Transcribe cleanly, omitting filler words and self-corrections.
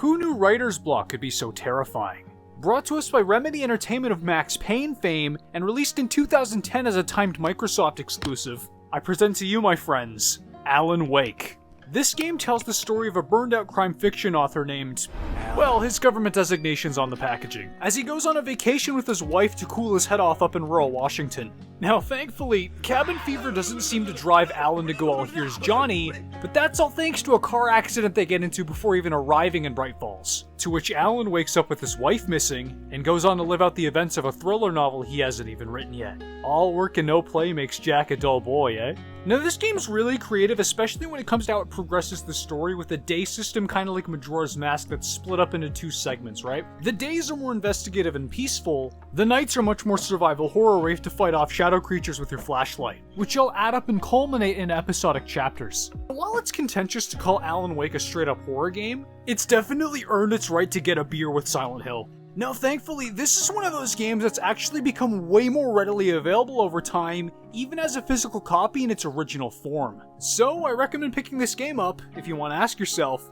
Who knew writer's block could be so terrifying? Brought to us by Remedy Entertainment of Max Payne fame, and released in 2010 as a timed Microsoft exclusive, I present to you, my friends, Alan Wake. This game tells the story of a burned-out crime fiction author named, well, his government designation's on the packaging, as he goes on a vacation with his wife to cool his head off up in rural Washington. Now, thankfully, cabin fever doesn't seem to drive Alan to go all here's Johnny, but that's all thanks to a car accident they get into before even arriving in Bright Falls, to which Alan wakes up with his wife missing, and goes on to live out the events of a thriller novel he hasn't even written yet. All work and no play makes Jack a dull boy, eh? Now, this game's really creative, especially when it comes to how it progresses the story with a day system kind of like Majora's Mask that's split up into two segments, right? The days are more investigative and peaceful, the nights are much more survival horror where you have to fight off shadow creatures with your flashlight, which all add up and culminate in episodic chapters. While it's contentious to call Alan Wake a straight-up horror game, it's definitely earned its right to get a beer with Silent Hill. Now, thankfully, this is one of those games that's actually become way more readily available over time, even as a physical copy in its original form. So, I recommend picking this game up if you want to ask yourself,